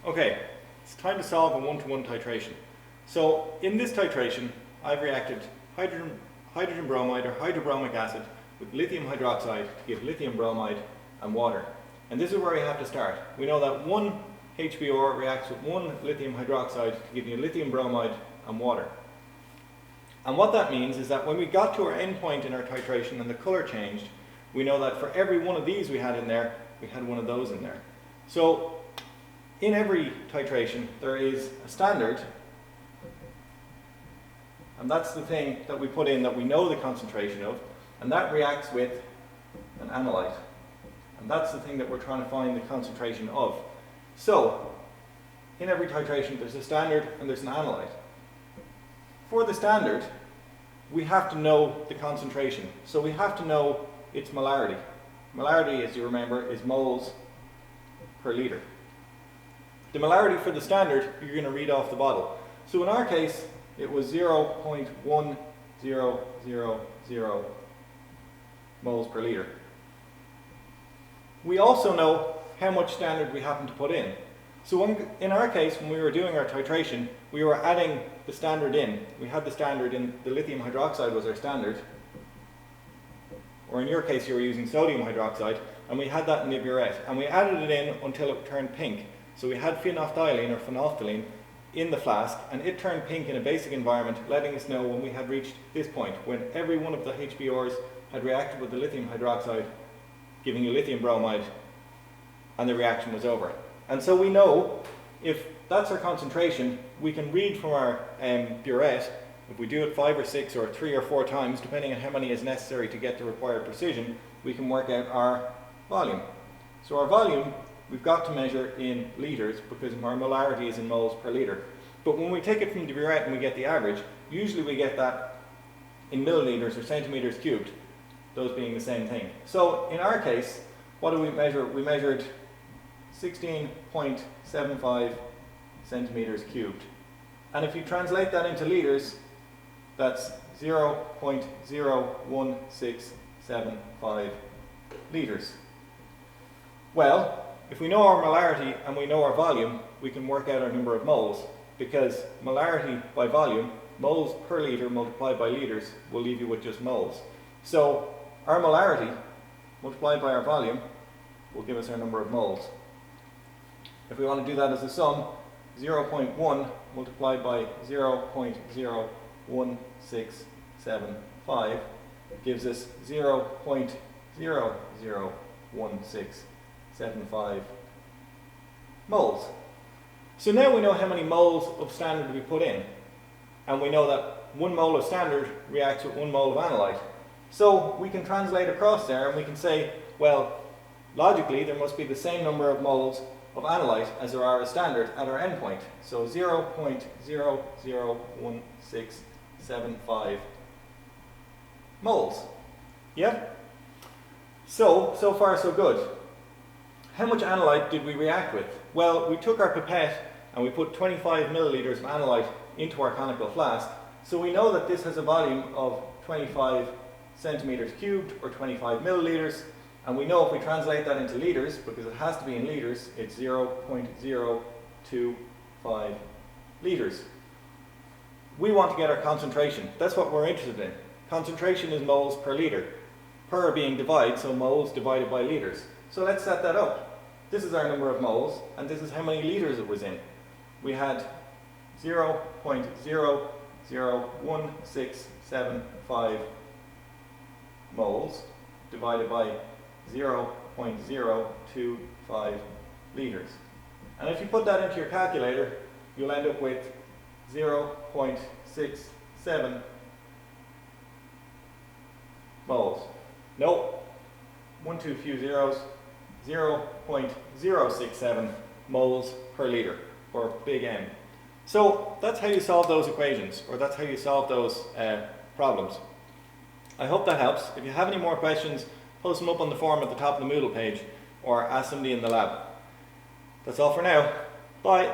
Okay, it's time to solve a one-to-one titration. So in this titration, I've reacted hydrogen bromide or hydrobromic acid with lithium hydroxide to give lithium bromide and water. And this is where we have to start. We know that one HBr reacts with one lithium hydroxide to give you lithium bromide and water. And what that means is that when we got to our end point in our titration and the color changed, we know that for every one of these we had in there, we had one of those in there. So in every titration there is a standard, and that's the thing that we put in that we know the concentration of, and that reacts with an analyte. And that's the thing that we're trying to find the concentration of. So in every titration there's a standard and there's an analyte. For the standard, we have to know the concentration. So we have to know its molarity. Molarity, as you remember, is moles per litre. The molarity for the standard, you're going to read off the bottle. So in our case, it was 0.1000 moles per litre. We also know how much standard we happen to put in. So in our case, when we were doing our titration, we were adding the standard in. We had the standard in, the lithium hydroxide was our standard. Or in your case, you were using sodium hydroxide, and we had that in the burette. And we added it in until it turned pink. So we had phenolphthalein or phenolphthalein in the flask, and it turned pink in a basic environment, letting us know when we had reached this point, when every one of the HBRs had reacted with the lithium hydroxide, giving you lithium bromide, and the reaction was over. And so we know if that's our concentration, we can read from our burette. If we do it 5 or 6 or 3 or 4 times, depending on how many is necessary to get the required precision, we can work out our volume. So our volume, we've got to measure in litres because our molarity is in moles per litre. But when we take it from the burette and we get the average, usually we get that in millilitres or centimetres cubed, those being the same thing. So in our case, what do we measure? We measured 16.75 centimetres cubed. And if you translate that into litres, that's 0.01675 litres. Well, if we know our molarity and we know our volume, we can work out our number of moles, because molarity by volume, moles per litre multiplied by litres, will leave you with just moles. So our molarity multiplied by our volume will give us our number of moles. If we want to do that as a sum, 0.1 multiplied by 0.01675 gives us 0.001675 moles. So now we know how many moles of standard we put in, and we know that 1 mole of standard reacts with 1 mole of analyte. So we can translate across there and we can say, well, logically there must be the same number of moles of analyte as there are of standard at our endpoint. So 0.00165 moles. Yeah? So far so good. How much analyte did we react with? Well, we took our pipette and we put 25 millilitres of analyte into our conical flask. So we know that this has a volume of 25 centimetres cubed or 25 millilitres. And we know if we translate that into litres, because it has to be in litres, it's 0.025 litres. We want to get our concentration. That's what we're interested in. Concentration is moles per litre. Per being divide, so moles divided by litres. So let's set that up. This is our number of moles, and this is how many litres it was in. We had 0.01675 moles divided by 0.025 litres. And if you put that into your calculator, you'll end up with 0.67 moles. No, one too few zeros. 0.067 moles per litre, or big M. So that's how you solve those equations, or that's how you solve those problems. I hope that helps. If you have any more questions, post them up on the forum at the top of the Moodle page, or ask somebody in the lab. That's all for now. Bye.